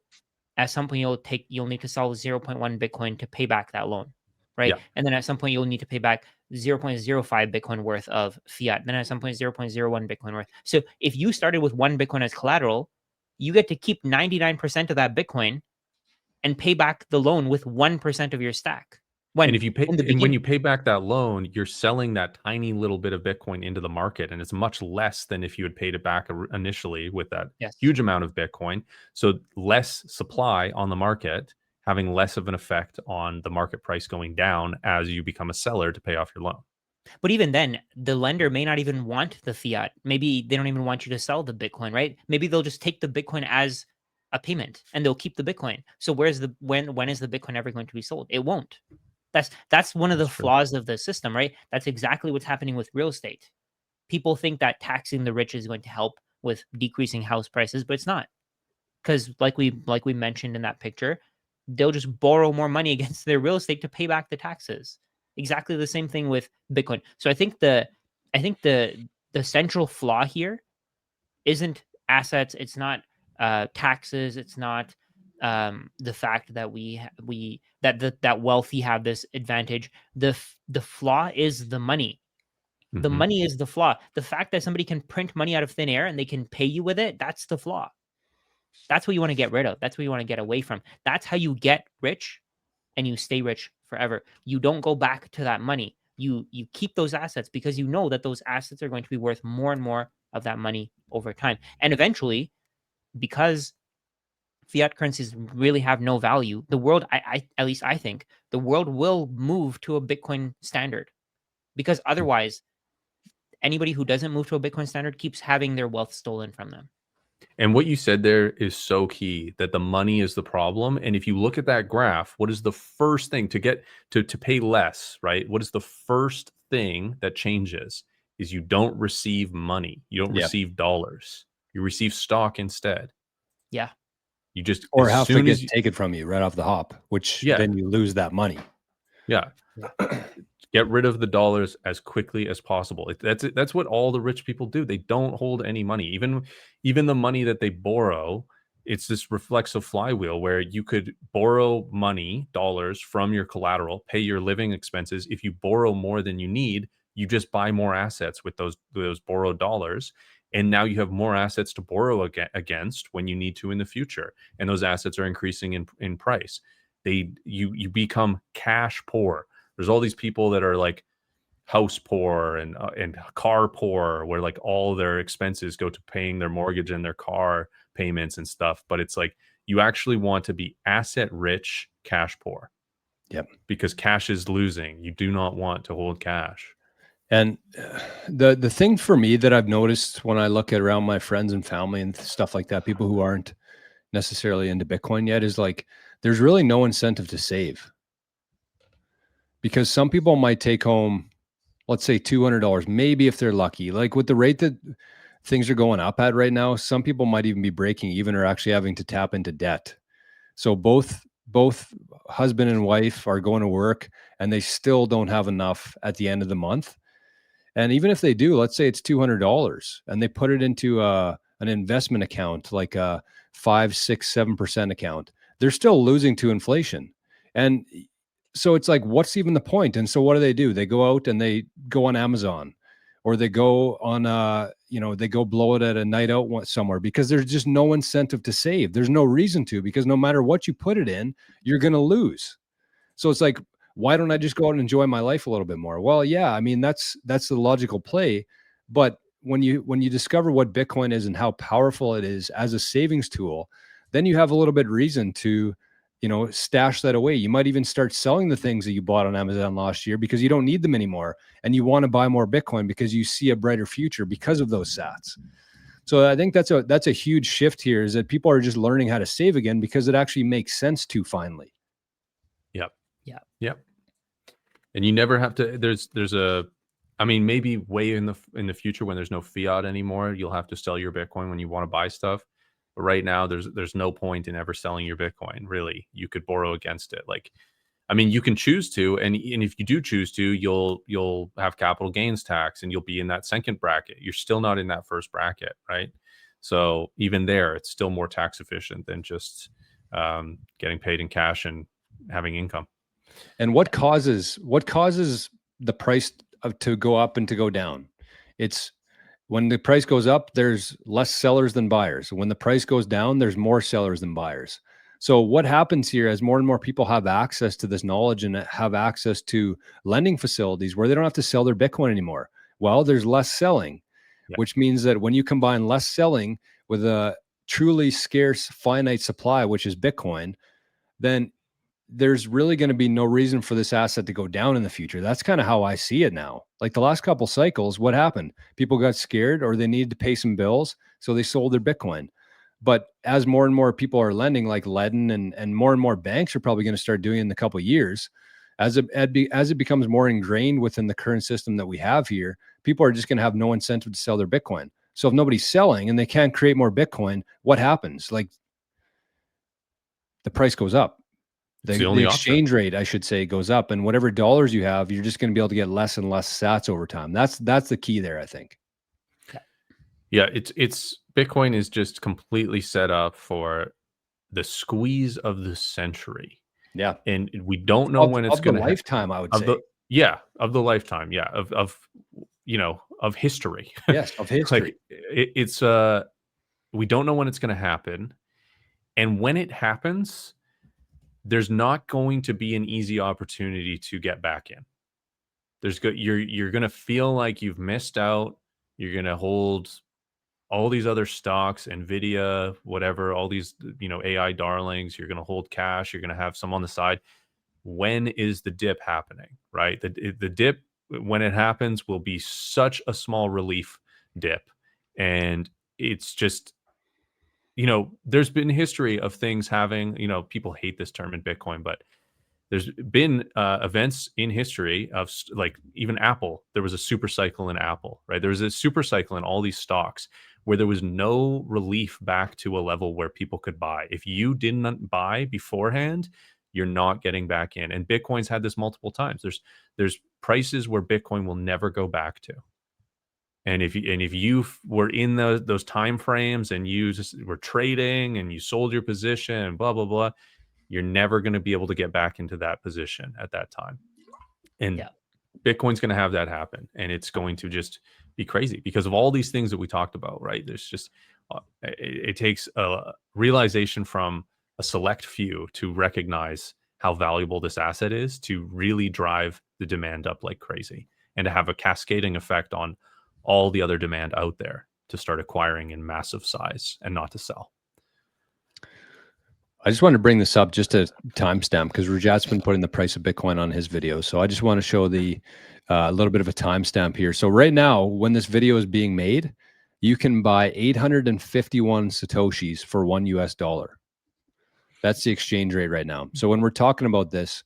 At some point, you'll need to sell 0.1 Bitcoin to pay back that loan. Right. And then at some point, you'll need to pay back 0.05 Bitcoin worth of fiat. Then at some point, 0.01 Bitcoin worth. So if you started with 1 Bitcoin as collateral, you get to keep 99% of that Bitcoin and pay back the loan with 1% of your stack. When you pay back that loan, you're selling that tiny little bit of Bitcoin into the market, and it's much less than if you had paid it back initially with that huge amount of Bitcoin. So less supply on the market having less of an effect on the market price going down as you become a seller to pay off your loan. But even then, the lender may not even want the fiat. Maybe they don't even want you to sell the Bitcoin, right? Maybe they'll just take the Bitcoin as a payment and they'll keep the Bitcoin. So where's the when is the Bitcoin ever going to be sold? It won't. That's one of the flaws of the system, right? That's exactly what's happening with real estate. People think that taxing the rich is going to help with decreasing house prices, but it's not. Because like we mentioned in that picture, they'll just borrow more money against their real estate to pay back the taxes. Exactly the same thing with Bitcoin. So I think the central flaw here isn't assets. It's not taxes. It's not the fact that that wealthy have this advantage. The flaw is the money. The money is the flaw. The fact that somebody can print money out of thin air and they can pay you with it, that's the flaw. That's what you want to get rid of. That's what you want to get away from. That's how you get rich and you stay rich forever. You don't go back to that money. You keep those assets because you know that those assets are going to be worth more and more of that money over time. And eventually, because fiat currencies really have no value, the world, I at least I think, the world will move to a Bitcoin standard. Because otherwise, anybody who doesn't move to a Bitcoin standard keeps having their wealth stolen from them. And what you said there is so key, that the money is the problem. And if you look at that graph, what is the first thing to get to pay less, right? What is the first thing that changes is you don't receive money. You don't receive dollars. You receive stock instead. Yeah. You just, or have to get taken from you right off the hop, which then you lose that money. Yeah. Get rid of the dollars as quickly as possible. That's what all the rich people do. They don't hold any money. Even the money that they borrow, it's this reflexive flywheel where you could borrow money, dollars, from your collateral, pay your living expenses. If you borrow more than you need, you just buy more assets with those borrowed dollars. And now you have more assets to borrow against when you need to in the future. And those assets are increasing in price. You become cash poor. There's all these people that are like house poor and car poor, where like all their expenses go to paying their mortgage and their car payments and stuff. But it's like, you actually want to be asset rich, cash poor. Yep. Because cash is losing. You do not want to hold cash. And the thing for me that I've noticed when I look at around my friends and family and stuff like that, people who aren't necessarily into Bitcoin yet, is like, there's really no incentive to save. Because some people might take home, let's say $200, maybe if they're lucky. Like with the rate that things are going up at right now, some people might even be breaking even or actually having to tap into debt. So both husband and wife are going to work and they still don't have enough at the end of the month. And even if they do, let's say it's $200 and they put it into an investment account, like a 5, 6, 7% account, they're still losing to inflation. And so it's like, what's even the point? And so what do? They go out and they go on Amazon, or they go on, they go blow it at a night out somewhere, because there's just no incentive to save. There's no reason to, because no matter what you put it in, you're going to lose. So it's like, why don't I just go out and enjoy my life a little bit more? Well, yeah, I mean, that's the logical play. But when you discover what Bitcoin is and how powerful it is as a savings tool, then you have a little bit of reason to, stash that away. You might even start selling the things that you bought on Amazon last year because you don't need them anymore. And you want to buy more Bitcoin because you see a brighter future because of those sats. So I think that's a huge shift here, is that people are just learning how to save again because it actually makes sense to finally. Yep. Yeah. Yep. And you never have to, maybe way in the future when there's no fiat anymore, you'll have to sell your Bitcoin when you want to buy stuff. But right now, there's no point in ever selling your Bitcoin. Really, you could borrow against it. You can choose to, and if you do choose to, you'll have capital gains tax, and you'll be in that second bracket. You're still not in that first bracket, right? So even there, it's still more tax efficient than just getting paid in cash and having income. And what causes the price to go up and to go down? It's when the price goes up, there's less sellers than buyers. When the price goes down, there's more sellers than buyers. So what happens here, as more and more people have access to this knowledge and have access to lending facilities where they don't have to sell their Bitcoin anymore? Well, there's less selling, which means that when you combine less selling with a truly scarce finite supply, which is Bitcoin, then there's really going to be no reason for this asset to go down in the future. That's kind of how I see it now. Like the last couple cycles, what happened? People got scared or they needed to pay some bills, so they sold their Bitcoin. But as more and more people are lending, like Ledden and more banks are probably going to start doing it in a couple of years, as it becomes more ingrained within the current system that we have here, people are just going to have no incentive to sell their Bitcoin. So if nobody's selling and they can't create more Bitcoin, what happens? Like the price goes up. The exchange rate, I should say, goes up, and whatever dollars you have, you're just going to be able to get less and less sats over time. That's the key there, I think. Yeah, it's Bitcoin is just completely set up for the squeeze of the century. Yeah, and we don't know when it's going to lifetime. I would say, of the lifetime, of history. Yes, of history. Like it's we don't know when it's going to happen, and when it happens, there's not going to be an easy opportunity to get back in. You're going to feel like you've missed out. You're going to hold all these other stocks, Nvidia, whatever, all these, AI darlings. You're going to hold cash. You're going to have some on the side. When is the dip happening, right? The dip, when it happens, will be such a small relief dip. And it's just, there's been history of things having, people hate this term in Bitcoin, but there's been events in history of like even Apple. There was a super cycle in Apple, right? There was a super cycle in all these stocks where there was no relief back to a level where people could buy. If you didn't buy beforehand, you're not getting back in. And Bitcoin's had this multiple times. There's prices where Bitcoin will never go back to. And if you were in those time frames and you just were trading and you sold your position and blah blah blah, you're never going to be able to get back into that position at that time. And Bitcoin's going to have that happen, and it's going to just be crazy because of all these things that we talked about, right? There's just it takes a realization from a select few to recognize how valuable this asset is to really drive the demand up like crazy and to have a cascading effect on all the other demand out there to start acquiring in massive size and not to sell. I just wanted to bring this up just to timestamp because Rajat's been putting the price of Bitcoin on his video. So I just want to show the a little bit of a timestamp here. So right now, when this video is being made, you can buy 851 Satoshis for $1. That's the exchange rate right now. So when we're talking about this,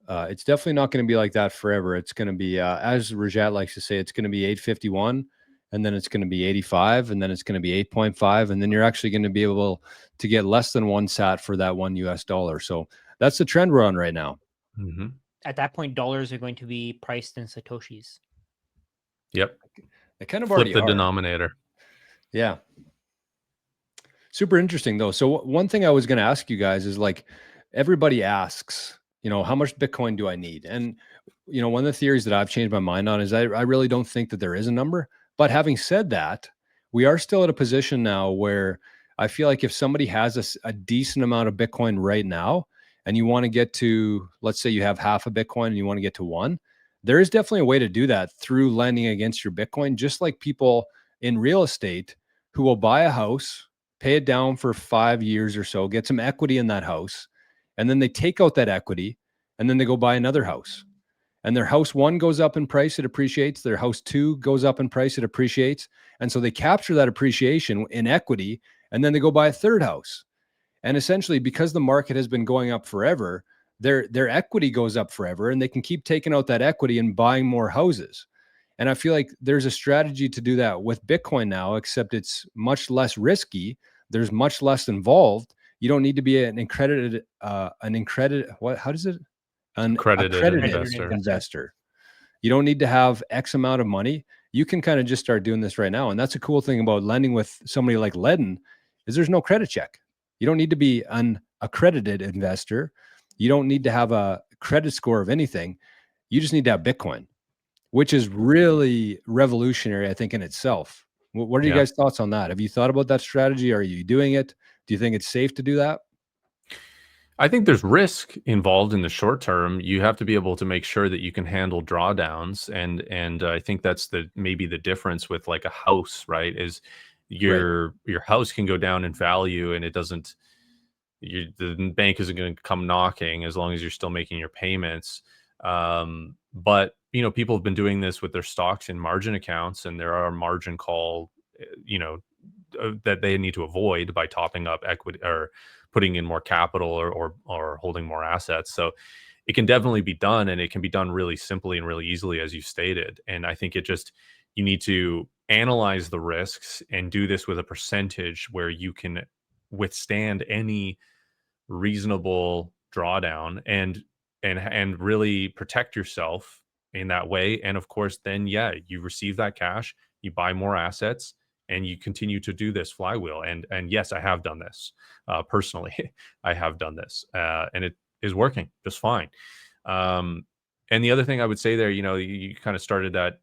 it's definitely not going to be like that forever. It's going to be, as Rajat likes to say, it's going to be 851. And then it's going to be 85, and then it's going to be 8.5, and then you're actually going to be able to get less than one sat for that $1. So that's the trend we're on right now. Mm-hmm. At that point, dollars are going to be priced in Satoshis. Yep. They kind of flip already the are. Denominator. Yeah. Super interesting though. So one thing I was going to ask you guys is like, everybody asks, how much Bitcoin do I need? And, one of the theories that I've changed my mind on is I really don't think that there is a number. But having said that, we are still at a position now where I feel like if somebody has a decent amount of Bitcoin right now, and you want to get to, let's say you have half a Bitcoin and you want to get to one, there is definitely a way to do that through lending against your Bitcoin, just like people in real estate who will buy a house, pay it down for 5 years or so, get some equity in that house, and then they take out that equity and then they go buy another house. And their house one goes up in price, it appreciates. Their house two goes up in price, it appreciates. And so they capture that appreciation in equity, and then they go buy a third house. And essentially, because the market has been going up forever, their equity goes up forever, and they can keep taking out that equity and buying more houses. And I feel like there's a strategy to do that with Bitcoin now, except it's much less risky. There's much less involved. You don't need to be an accredited investor. You don't need to have X amount of money. You can kind of just start doing this right now. And that's a cool thing about lending with somebody like Ledden is there's no credit check. You don't need to be an accredited investor. You don't need to have a credit score of anything. You just need to have Bitcoin, which is really revolutionary, I think, in itself. What are you guys' thoughts on that? Have you thought about that strategy? Are you doing it? Do you think it's safe to do that? I think there's risk involved in the short term. You have to be able to make sure that you can handle drawdowns, and I think that's maybe the difference with like a house, right? Is your house can go down in value, and it doesn't. the bank isn't going to come knocking as long as you're still making your payments. But people have been doing this with their stocks in margin accounts, and there are margin call, that they need to avoid by topping up equity or putting in more capital or holding more assets. So it can definitely be done, and it can be done really simply and really easily, as you stated. And I think you need to analyze the risks and do this with a percentage where you can withstand any reasonable drawdown and really protect yourself in that way. And of course, then you receive that cash, you buy more assets, and you continue to do this flywheel. And yes, I have done this personally. I have done this, and it is working just fine. And the other thing I would say there, you kind of started that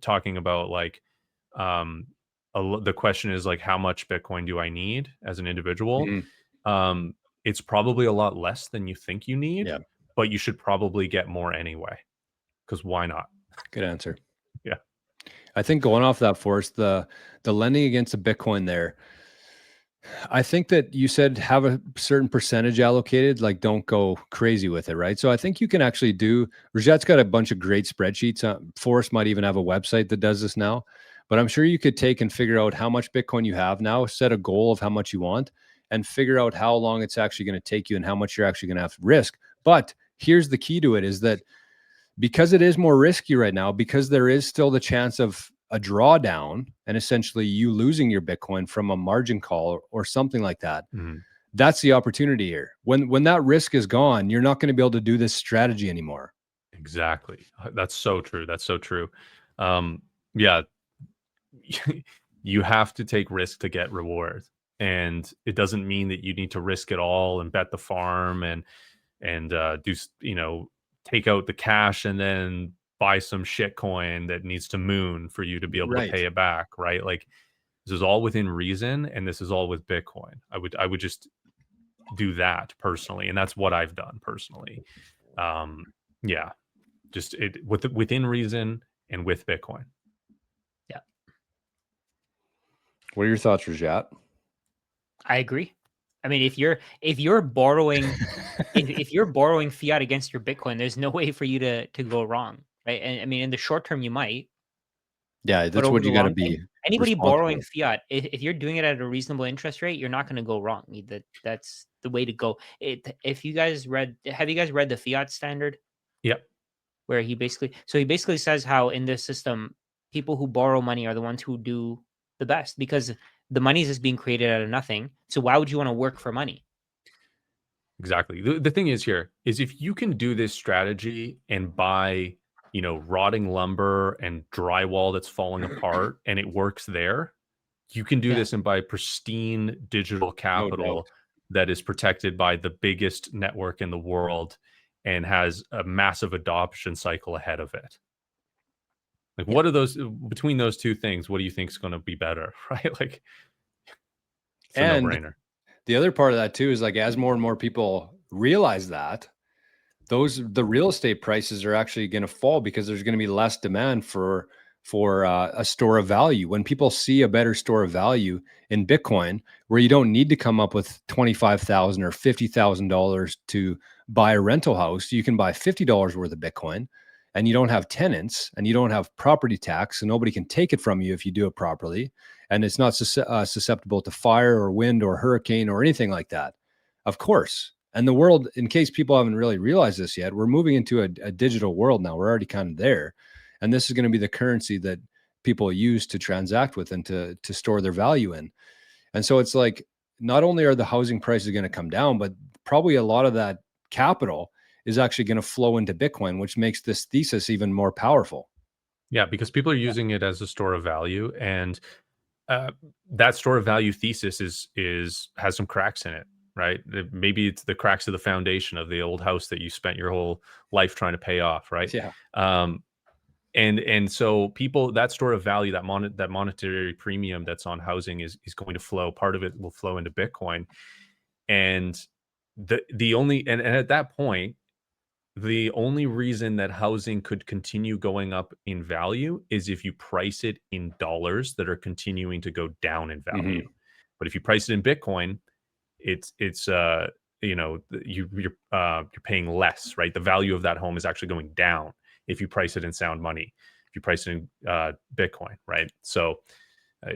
talking about like the question is like, how much Bitcoin do I need as an individual? It's probably a lot less than you think you need, Yeah. but you should probably get more anyway, because why not? Good answer. Yeah. I think going off that, Forrest, the lending against the Bitcoin there, I think that you said have a certain percentage allocated, like don't go crazy with it, right? So I think you can actually Rajat's got a bunch of great spreadsheets. Forrest might even have a website that does this now, but I'm sure you could take and figure out how much Bitcoin you have now, set a goal of how much you want, and figure out how long it's actually going to take you and how much you're actually going to have to risk. But here's the key to it is that because it is more risky right now, because there is still the chance of a drawdown and essentially you losing your Bitcoin from a margin call or something like that. That's the opportunity here. When that risk is gone, you're not going to be able to do this strategy anymore. Exactly. That's so true. That's so true. Yeah. You have to take risk to get reward. And it doesn't mean that you need to risk it all and bet the farm and do, take out the cash and then buy some shit coin that needs to moon for you to be able to pay it back, right? Like, this is all within reason, and this is all with Bitcoin. I would just do that personally, and that's what I've done personally. Yeah, just within reason and with Bitcoin. Yeah. What are your thoughts, Rajat? I agree. I mean, if you're borrowing if you're borrowing fiat against your Bitcoin, there's no way for you to go wrong, right? And I mean, in the short term, you might. Yeah, that's what you got to be. Anybody borrowing fiat, if you're doing it at a reasonable interest rate, you're not going to go wrong. That's the way to go. Have you guys read the fiat standard? Yep. Where he basically says how in this system, people who borrow money are the ones who do the best because the money is just being created out of nothing. So why would you want to work for money? Exactly. The thing is here is if you can do this strategy and buy, rotting lumber and drywall that's falling apart and it works there, you can do this and buy pristine digital capital that is protected by the biggest network in the world and has a massive adoption cycle ahead of it. Like, what are those between those two things? What do you think is going to be better, right? Like, it's a no-brainer. The other part of that too is like as more and more people realize that the real estate prices are actually going to fall because there's going to be less demand for a store of value. When people see a better store of value in Bitcoin, where you don't need to come up with $25,000 or $50,000 to buy a rental house, you can buy $50 worth of Bitcoin, and you don't have tenants and you don't have property tax, and nobody can take it from you if you do it properly. And it's not susceptible to fire or wind or hurricane or anything like that. Of course. And the world, in case people haven't really realized this yet, we're moving into a digital world now. We're already kind of there. And this is going to be the currency that people use to transact with and to store their value in. And so it's like, not only are the housing prices going to come down, but probably a lot of that capital is actually going to flow into Bitcoin, which makes this thesis even more powerful. Yeah, because people are using it as a store of value, and that store of value thesis has some cracks in it, right? Maybe it's the cracks of the foundation of the old house that you spent your whole life trying to pay off, right? Yeah. And so people, that store of value, that monetary premium that's on housing is going to flow. Part of it will flow into Bitcoin, and at that point, the only reason that housing could continue going up in value is if you price it in dollars that are continuing to go down in value. But if you price it in Bitcoin, it's you're paying less, right? The value of that home is actually going down if you price it in sound money, if you price it in Bitcoin, right? So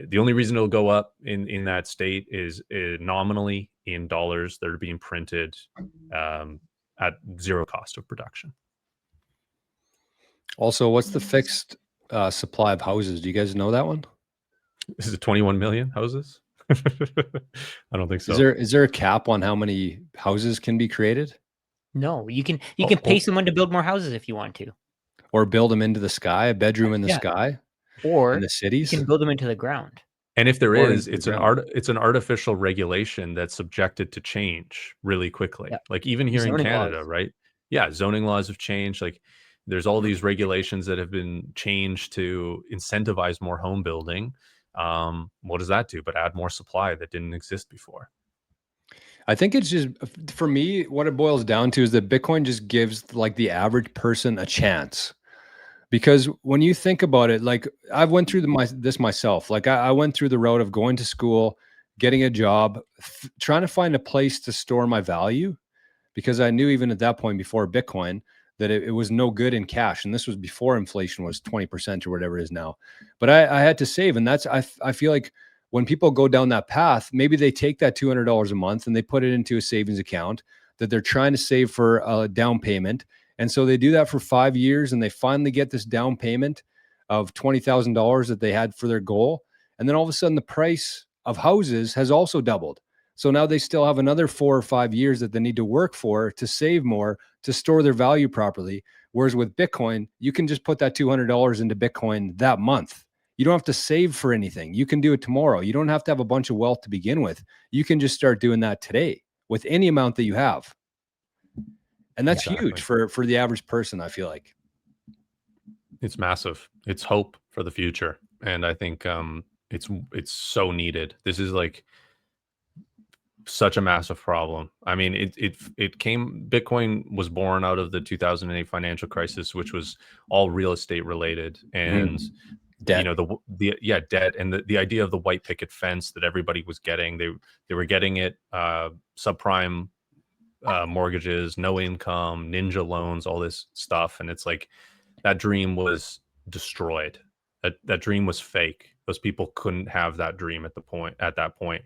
the only reason it'll go up in that state is nominally in dollars that are being printed at zero cost of production. Also, what's the fixed supply of houses? Do you guys know that one? Is it 21 million houses? I don't think so. Is there a cap on how many houses can be created, No, you can pay someone to build more houses if you want to, or build them into the sky, a bedroom in the Yeah. sky or in the you cities? can build them into the ground. And if there Or is, into the ground. it's an artificial regulation that's subjected to change really quickly. Yeah. Like even here in Zoning Canada, laws. right? Yeah, zoning laws have changed. Like there's all these regulations that have been changed to incentivize more home building. What does that do but add more supply that didn't exist before? I think it's just, for me, what it boils down to is that Bitcoin just gives like the average person a chance. Because when you think about it, like I've went through this myself. Like I went through the road of going to school, getting a job, trying to find a place to store my value, because I knew even at that point before Bitcoin that it was no good in cash. And this was before inflation was 20% or whatever it is now. But I had to save. And that's, I feel like when people go down that path, maybe they take that $200 a month and they put it into a savings account that they're trying to save for a down payment. And so they do that for 5 years and they finally get this down payment of $20,000 that they had for their goal. And then all of a sudden the price of houses has also doubled. So now they still have another 4 or 5 years that they need to work for to save more, to store their value properly. Whereas with Bitcoin, you can just put that $200 into Bitcoin that month. You don't have to save for anything. You can do it tomorrow. You don't have to have a bunch of wealth to begin with. You can just start doing that today with any amount that you have. And that's huge for the average person, I feel like. It's massive. It's hope for the future. And I think it's so needed. This is like such a massive problem. I mean, Bitcoin was born out of the 2008 financial crisis, which was all real estate related, and debt. Debt, and the idea of the white picket fence that everybody was getting. They were getting it subprime mortgages, no income, ninja loans, all this stuff, and it's like that dream was destroyed. That dream was fake. Those people couldn't have that dream at that point.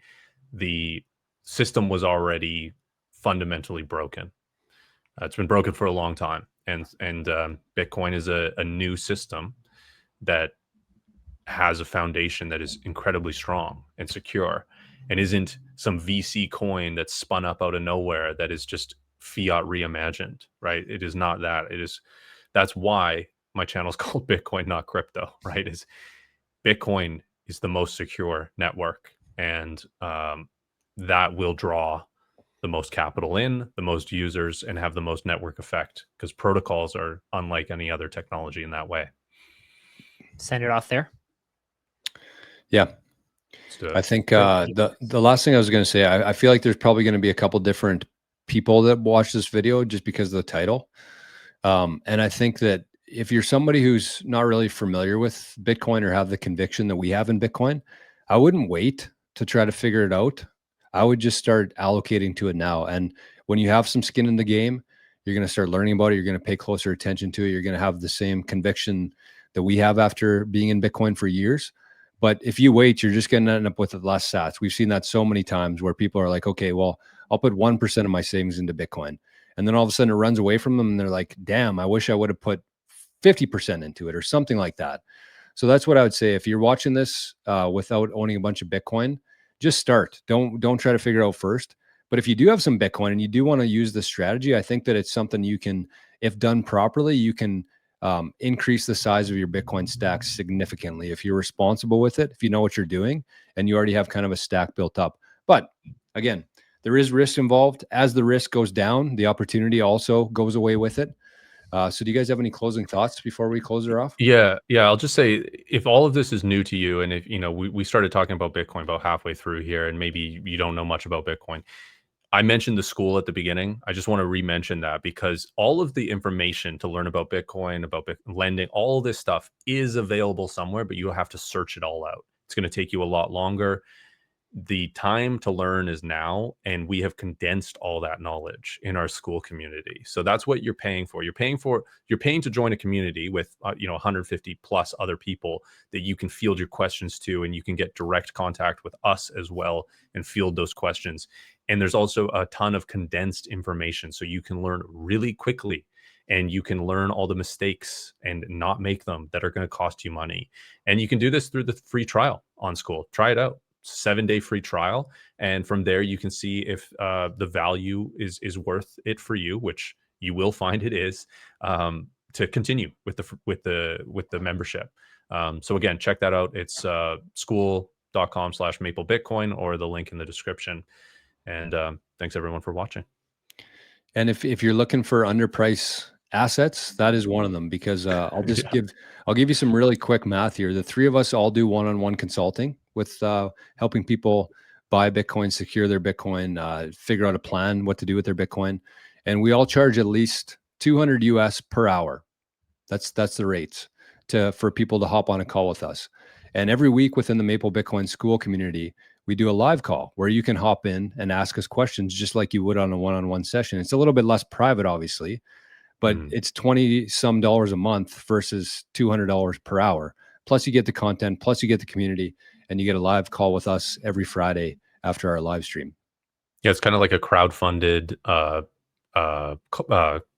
The system was already fundamentally broken. It's been broken for a long time, and Bitcoin is a new system that has a foundation that is incredibly strong and secure, and isn't some VC coin that's spun up out of nowhere that is just fiat reimagined. Right? It is not that. That's why my channel is called Bitcoin, not crypto. Right? Is Bitcoin is the most secure network, and that will draw the most capital in, the most users, and have the most network effect, because protocols are unlike any other technology in that way. Send it off there. Yeah. I think the last thing I was going to say, I feel like there's probably going to be a couple different people that watch this video just because of the title. And I think that if you're somebody who's not really familiar with Bitcoin or have the conviction that we have in Bitcoin, I wouldn't wait to try to figure it out. I would just start allocating to it now. And when you have some skin in the game, you're going to start learning about it. You're going to pay closer attention to it. You're going to have the same conviction that we have after being in Bitcoin for years. But if you wait, you're just going to end up with less sats. We've seen that so many times where people are like, okay, well, I'll put 1% of my savings into Bitcoin. And then all of a sudden it runs away from them. And they're like, damn, I wish I would have put 50% into it or something like that. So that's what I would say. If you're watching this without owning a bunch of Bitcoin, just start. Don't try to figure it out first. But if you do have some Bitcoin and you do want to use this strategy, I think that it's something you can, if done properly, you can increase the size of your Bitcoin stack significantly if you're responsible with it, if you know what you're doing, and you already have kind of a stack built up. But again, there is risk involved. As the risk goes down, the opportunity also goes away with it. So do you guys have any closing thoughts before we close it off? Yeah. I'll just say, if all of this is new to you, and if we started talking about Bitcoin about halfway through here, and maybe you don't know much about Bitcoin. I mentioned the school at the beginning. I just want to re-mention that, because all of the information to learn about Bitcoin, about lending, all this stuff is available somewhere, but you have to search it all out. It's going to take you a lot longer. the time to learn is now, and we have condensed all that knowledge in our school community. So that's what you're paying for. You're paying to join a community with 150 plus other people that you can field your questions to, and you can get direct contact with us as well and field those questions. And there's also a ton of condensed information, so you can learn really quickly, and you can learn all the mistakes and not make them that are going to cost you money. And you can do this through the free trial on School. Try it out. 7-day free trial, and from there you can see if the value is worth it for you, which you will find it is, to continue with the membership. So again, check that out. It's school.com/maplebitcoin, or the link in the description. And thanks everyone for watching. And if you're looking for underpriced assets, that is one of them, because I'll give you some really quick math here. The three of us all do one-on-one consulting with helping people buy Bitcoin, secure their Bitcoin, figure out a plan, what to do with their Bitcoin. And we all charge at least $200 US per hour. That's the rates for people to hop on a call with us. And every week within the Maple Bitcoin School community, we do a live call where you can hop in and ask us questions just like you would on a one-on-one session. It's a little bit less private, obviously, but it's $20 some a month versus $200 per hour. Plus you get the content, plus you get the community, and you get a live call with us every Friday after our live stream. Yeah, it's kind of like a crowdfunded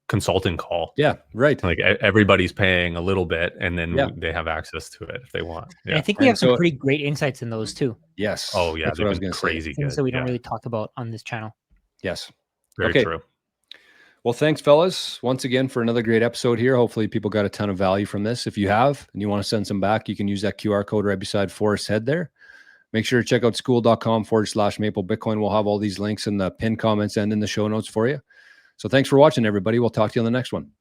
consulting call. Yeah, right. Like everybody's paying a little bit, and then they have access to it if they want. Yeah. And I think we have some pretty great insights in those too. Yes. Oh yeah, that's what I was going to say. Crazy Things that we don't really talk about on this channel. Yes. Very true. Well, thanks, fellas, once again for another great episode here. Hopefully people got a ton of value from this. If you have and you want to send some back, you can use that QR code right beside Forrest's head there. Make sure to check out school.com/maplebitcoin. We'll have all these links in the pinned comments and in the show notes for you. So thanks for watching, everybody. We'll talk to you on the next one.